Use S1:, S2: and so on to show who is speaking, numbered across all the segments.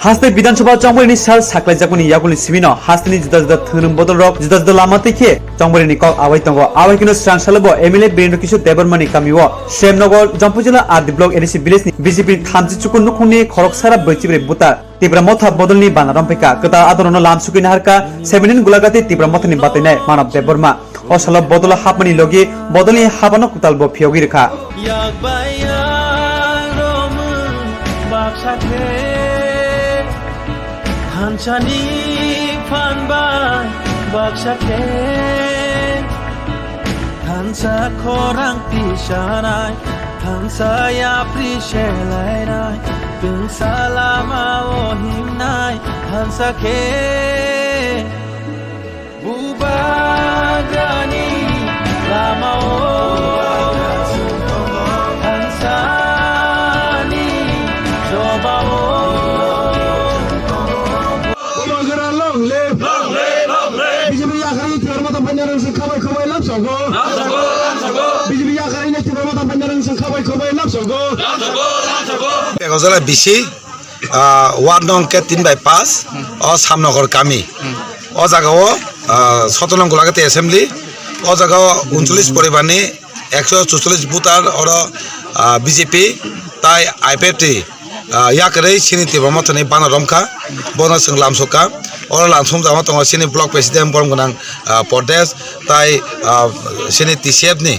S1: हास्ते विधानसभा चंबरनि साल साख्लाय जागुनि यागुनि सिमिनो हास्तेनि जुदा जुदा धोरोम बदल रक जुदा जुदा लामा तैखे चंबरनि कक आवाय तंगो आवायखिनो स्रां सालबो एमएलए बीरेन्द्र किशोर देबरमानि कामिओ श्रेमनगर जम्पु जिल्ला आदि ब्लक एनएसि विलेजनि बीजेपी थामजि चुकुन नुखुंनि खरक सारा बैचिब्रे बुता तीव्र मथा बदलनि बानारमपेका कता आदरनो लामसुकि नारका 17 गुलागाति तीव्र मथनि बातैनाय मानव देबरमा असल बदल हापनि लगे बदलनि हाबानो कुतालबो फियोगि रेखा
S2: Hansani panbai baksake Hansa korang pishanai Hansa ya prishelai Bin salama ohimnai Hansa ke Bubagani lama Hansani jobao
S3: Pegozala bisi ward nong ke 3/5 o samnogor kami o jagao 17 nong golagate assembly o jagao 39 poribani 144 butar oro BJP tai IPT yakare sini tibamotoni bana romka bona singlam soka oro lansum jama tongo sini block president borong gonang Pordes tai sini TCF ni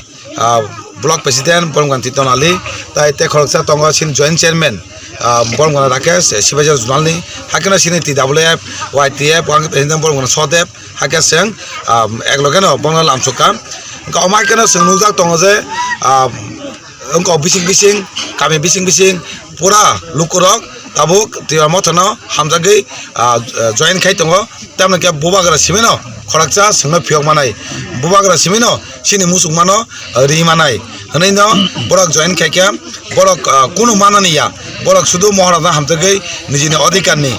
S3: block president borong gan titonali tai te khoroksa tongo sini joint chairman borong gan Rakesh Sibajar Junalni hakena sini TWF YTF borong president borong gan Sodep hakas seng eglogeno borong lamsoka ka omai kena sengnujak tongo je engko bising kami bising pura lukurok tabuk tiwa motono hamjagi join khai tongo tamna ke bubagra simeno khorakcha singno phiok manai bubagra simeno sini musuk mano ri manai hnaino borok join khai ke borok kuno manani ya borok sudu mohara hamjagi nijini adhikarni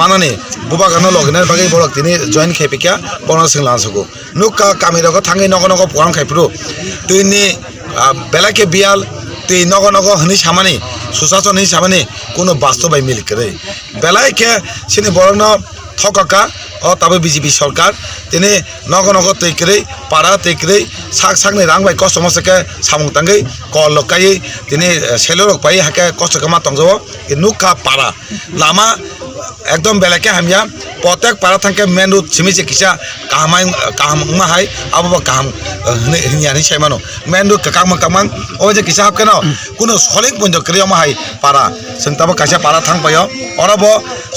S3: manani bubagrano loginer bagai borok tini join khai pekya bono singlan sugo nukka kamiroko thangai nogo poram khai pro tuini belake bial তুই নগ হনি সামানি সুশাসন হি সামানি কোনো বাস্তবাই মিল করে বেলাইকে সিনি বরং থকাকা ও তবে BJP সরকার তিনি নগ তৈ করে পাড়া তৈ করে সাকনি রাংবাই কষ্ট মশাকে সামুং তাঙ্গই কল লকাই তিনি সেলরক পাই হাকে কষ্ট কামা তংজব নুকা পাড়া লামা একদম বেলাকে হামিয়া প্রত্যেক পাড়া থাকতে মেন রোড সিমিছে কিসা কাহামা হাই আবো কাহাম হিনিয়ানি সাইমানো মেন রোড কাকাং ও যে কিসা হাবকে ন কোনো সলিং পর্যন্ত ক্রিয়া হাই পাড়া जों ताबो कासे पारा थांबायो अराबो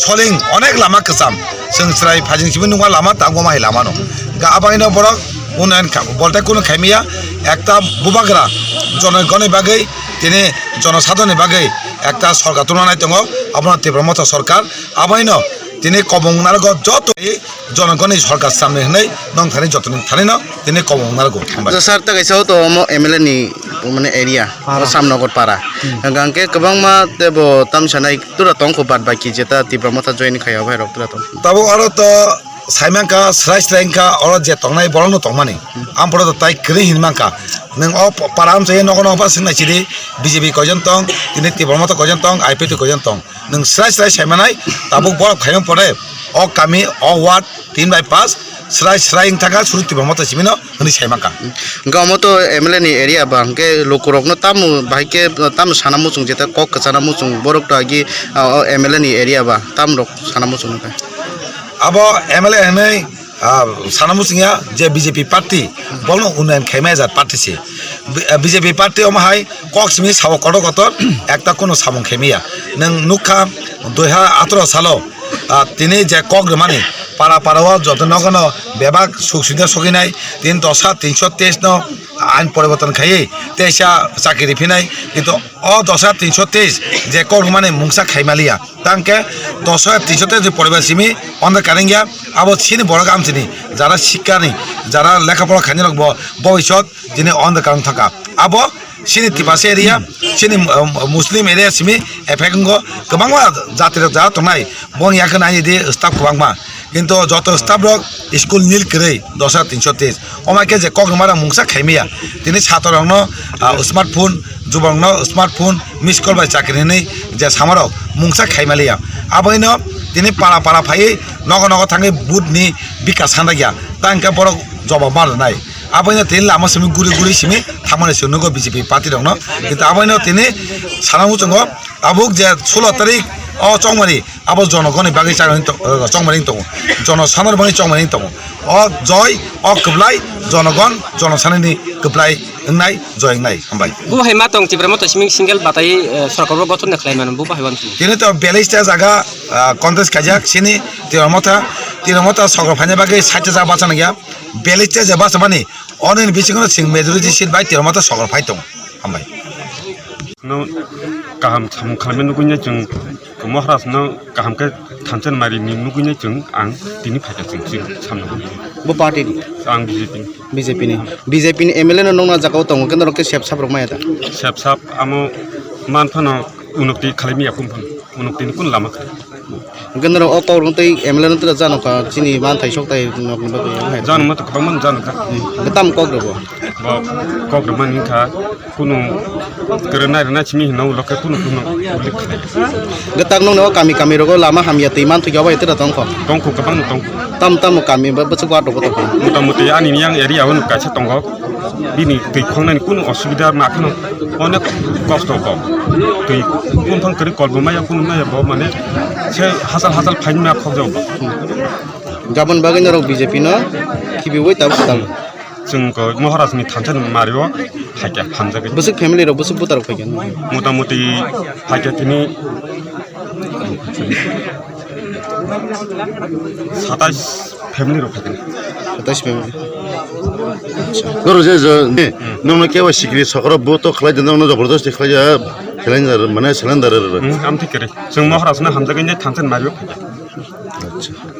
S3: सलिं अनेक लामा कसाम जों स्राय फाजिं सिबो नुवा लामा तांगो माहि लामा न गाबाइनो बरक उनयन बलते कोनो खामिया एकता बुबाग्रा जनगणनि बागै तिनि जनसाधारणनि बागै एकता सरकार तुलनाय दङ आपना तीव्रमत सरकार आबाइनो তিনি কবংনারগ যত জনগণই সরকার সামনে হই নং থানি যতনি থানি না তিনি কবংনারগ
S4: স্যার তা গাইসাও তো এমএলএ নি মানে এরিয়া সামনগর পাড়া গাংকে কবং মা দেব তামসানাই তুরা তংকো বাদ বাকি যেটা তীব্রমতা জয়েন খাইয়া ভাই রক্তরা তো
S3: তাবো আরো তো সাইমাঙ্কা স্রাইস্রাইঙ্কা অর যে তংনাই বড়নো তংমানি আমপড়া তো তাই ক্রি হিনমাঙ্কা नों पाराम से नगन नगबा सिनायचिरि बीजेपी कयजन तंग दिनै तीव्रमत कयजन तंग आईपीटी कयजन तंग नों स्राय सायमानाय ताबुक बरफ खायम पड़े अ कामी अ वार्ड 3/5 स्राय थाका सुरु तीव्रमत सिमिनो हनि सायमाका
S4: गामो तो एमएलए नि एरिया बांके लोकरकनो ताम भाइके ताम सानामुचुं जेता कक सानामुचुं बरक तागि एमएलए नि एरिया बा ताम रक सानामुचुं
S3: अब एमएलए नै सानामुसिंगा जे बीजेपी पार्टी बोलो उन्नयन खेमायजात पार्टी से बीजेपी पार्टी ओमाहाय कक्समी साव कटकतर एकता कोनो सामं खेमिया नों नुखा 2018 सालो तिनि जे कक माने पारा पाराव जतनगन बेबाक सुखसुबिदा सगिनाय 323 न आइन परिवर्तन खायै तेसा चाकरि फिनाय किन्तु अ 10323 जे कक माने मुंसा खाइमालिया तांके 10323 जे परिवार सिमी অন্ধ কারেঙ্গিয়া আবো সিনি বড় কাম চিনি যারা শিক্ষানি যারা লেখাপড়া খানি রাখবো ভবিষ্যৎ যিনি অন্ধ কারণ থাকা আবো সিনি তিপাসে এরিয়া সিনি মুসলিম এরিয়া সিমি এফেকঙ্গ গোबांमा জাতির যা তনাই বন ইয়াকে নাই দি স্টাফ গোबांमा কিন্তু যত স্টাফ রক স্কুল নীল করে 10323 ওমাকে যে কগমারা মুংসা খাইমিয়া তিনি ছাত্ররং স্মার্টফোন যুবং স্মার্টফোন মিস কল বাই চাকরি নেই যে সামারক মুংসা খাইমালিয়া abaino tini para phai nogo thangai bud ni bikas handa gya tangka borok joba mar nai abaino tini lama simi guri simi thamane sunugo BJP party dong no kita abaino tini sanamu chongo abuk je 16 tarik o chongmani abo jonogoni bagi chongmani tong jono sanar bani chongmani tong o joy o kublai jonogon jonosanani kublai ngai joy ngai hambai
S5: bu haima tong tibramo to siming single batai sorkaro gotun nakhlai man bu bahaiwan
S3: tini to 42 ta jaga contest kajak sini tiramota sogor phane bagi 60 jaga bachana gya 42 ta jaga bachani onen bisingo sing majority seat bai tiramota sogor phai tong hambai
S6: no kaham tham khalmen nugunya jeng mohras no kaham ke thanchen mari ni nugunya jeng ang tini phaka jeng jing samno
S4: bu party ni
S6: ang BJP
S4: BJP ni MLA no nongna jagao tongo kendro ke sep sabrok mayata
S6: sap amo manphano unukti khalimi akum phan unukti kun lama
S4: kendro o to rong tei MLA no tra jano ka chini man thai sok tai nok ni ba hai
S6: janu mat kabang man janu ka
S4: tam kok do
S6: ba kok man ni kha kunu kerana rena chimi no lokka kunu ulik
S4: getak nong no kami rogo lama hamya tei man thu jawa itu da tong ko
S6: tongku kabang tong
S4: tam kami ba besuk wat do ko
S6: muta ani ni yang area un ka cha tongo bini tei khongnani kunu osubida ma khano onek kosto ko tei kun thon kari kolbo maya kun maya bo mane se hasal phain ma khok jaw
S4: gabon bagin ro BJP no kibi woi tab tal
S6: जों को महाराज नि थांचन Mario हाक्या हामजागे
S4: besuk family ro besuk butar ko gen
S6: मोटामोटी हाक्या तिनी 27 family row Faggan
S4: 27 family
S7: Goro je nong ke wa sikri sakra bo to khlai den no jabardast khlai ja cylinder mane cylinder
S6: आम ठीक करे जों महाराज ना हामजागे नि थांचन Mario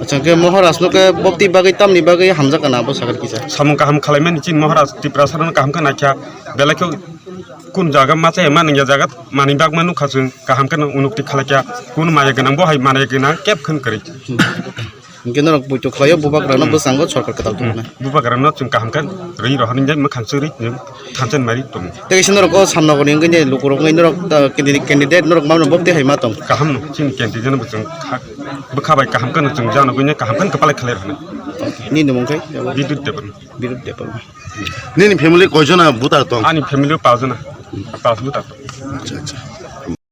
S4: acha ke moharas no ke bopti bagai tam ni bagai hamza kana bo sagar kisa
S6: सामु काहम खलाइमेन चिन महाराज तिप्रासरन काहम का नाख्या बेलाखौ कुन जागा माचे मान या जागा मानि बाग मानु खाजों काहम का उनुक्ति खलाख्या कुन माया गनां बहाय माने गनां केप खन करै
S4: genro buito khlayo bobak rano bosango sarkar katal tu na
S6: बुबा गरन जों काहम का रहि रहनि जाय मखान सरि जों थांचन मारि दं
S4: te sinor ko samno ko ngi ne lukuro ngi nor candidate nor mamno bopti hai ma tong
S6: काहम चिन केन्टि जन जों बखाबाय काहम का जों जानो गने काहम का कपाले खले रहने
S4: ni no mongkai
S6: बिदुत देबन
S4: birut depal
S7: ni family ko jona butar tong
S6: आनी फैमिली पाजना पास बुता
S7: acha